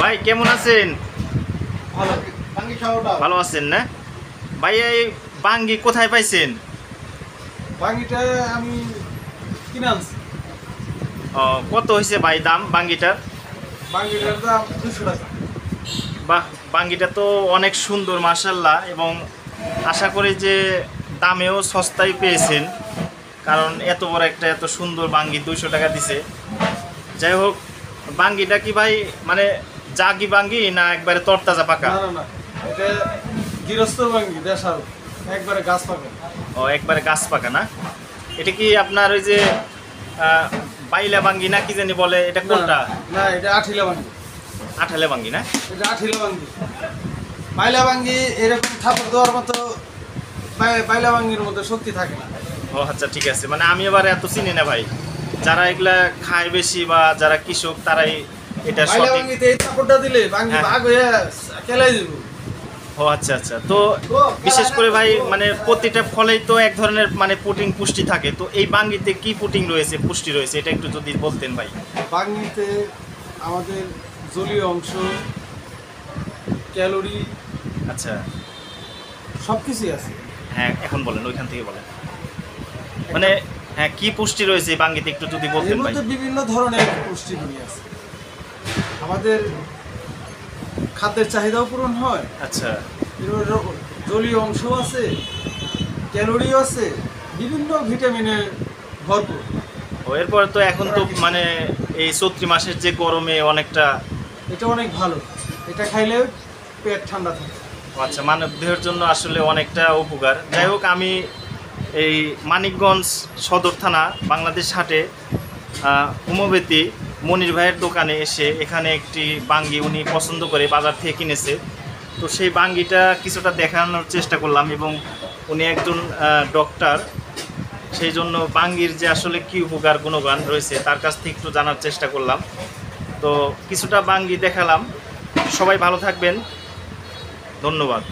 ভাই কেমন আছেন? ভালো আছেন না ভাই? এই বাঙ্গি কোথায় পাইছেন? বাঙ্গিটা আমি কিনে আনছি। কত হয়েছে ভাই দাম বাঙ্গিটার? বাঙ্গিটার দাম 200 টাকা। বাহ, বাঙ্গিটা তো অনেক সুন্দর মাশাআল্লাহ, এবং আশা করি যে দামেও সস্তায় পেয়েছেন, কারণ এত বড় একটা এত সুন্দর বাঙ্গি 200 টাকা দিছে। যাই হোক, বাঙ্গিটা কি ভাই মানে জাগি বাঙ্গি না একবারে তরতাজা পাকা? না না না, এটা গৃহস্থ বাঙ্গি, দেশাল, একবারে গাছ পাকা। একবারে গাছ পাকা না? এটা কি আপনার ওই যে বাইলা বাঙ্গি না কি জানি বলে, এটা কোনটা? না, এটা আঠিলা বাঙ্গি। আঠালে বাঙ্গি না? এটা আঠিলা বাঙ্গি। বাইলা বাঙ্গি এরকম থাপড় দেওয়ার মতো বাইলা বাঙ্গির মতো শক্তি থাকে না। ও আচ্ছা, ঠিক আছে। মানে আমি এবার এত চিনি না ভাই, যারা এগুলা খায় বেশি বা যারা কৃষক তারাই এটা বাইলা সঠিক। বাঙ্গিতে এই থাপড়টা দিলে বাঙ্গি হ্যাঁ। ভাগ হয়ে কেলাই দিব। ও আচ্ছা আচ্ছা। তো বিশেষ করে ভাই মানে প্রতিটা ফলেই তো এক ধরনের মানে প্রোটিন পুষ্টি থাকে, তো এই বাঙ্গিতে কি প্রোটিন রয়েছে, পুষ্টি রয়েছে, এটা একটু যদি বলতেন ভাই। বাঙ্গিতে আমাদের জলীয় অংশ, ক্যালোরি, আচ্ছা সব কিছুই আছে। হ্যাঁ, এখন বলেন, ওইখান থেকে বলেন। মানে হ্যাঁ, কি পুষ্টি রয়েছে এই বাঙ্গিতে একটু যদি এর বলতেন ভাই। মধ্যে বিভিন্ন ধরনের পুষ্টিগুণী আছে। আমাদের খাদ্যের চাহিদাও পূরণ হয়, আচ্ছা জলীয় অংশ আছে, ক্যালোরিও আছে, বিভিন্ন ভিটামিনের ভরপুর। ও এরপর তো এখন তো মানে এই চৈত্র মাসের যে গরমে অনেকটা। এটা অনেক ভালো, এটা খাইলে পেট ঠান্ডা থাকে। আচ্ছা, মানব দেহের জন্য আসলে অনেকটা উপকার। যাই হোক, আমি এই মানিকগঞ্জ সদর থানা বাংলাদেশ হাটে হোমিওপ্যাথি মনির ভাইয়ের দোকানে এসে এখানে একটি বাঙ্গি উনি পছন্দ করে বাজার থেকে কিনেছে, তো সেই বাঙ্গিটা কিছুটা দেখানোর চেষ্টা করলাম, এবং উনি একজন ডক্টর, সেই জন্য বাঙ্গির যে আসলে কী উপকার গুণগান রয়েছে তার কাছ থেকে একটু জানার চেষ্টা করলাম। তো কিছুটা বাঙ্গি দেখালাম। সবাই ভালো থাকবেন, ধন্যবাদ।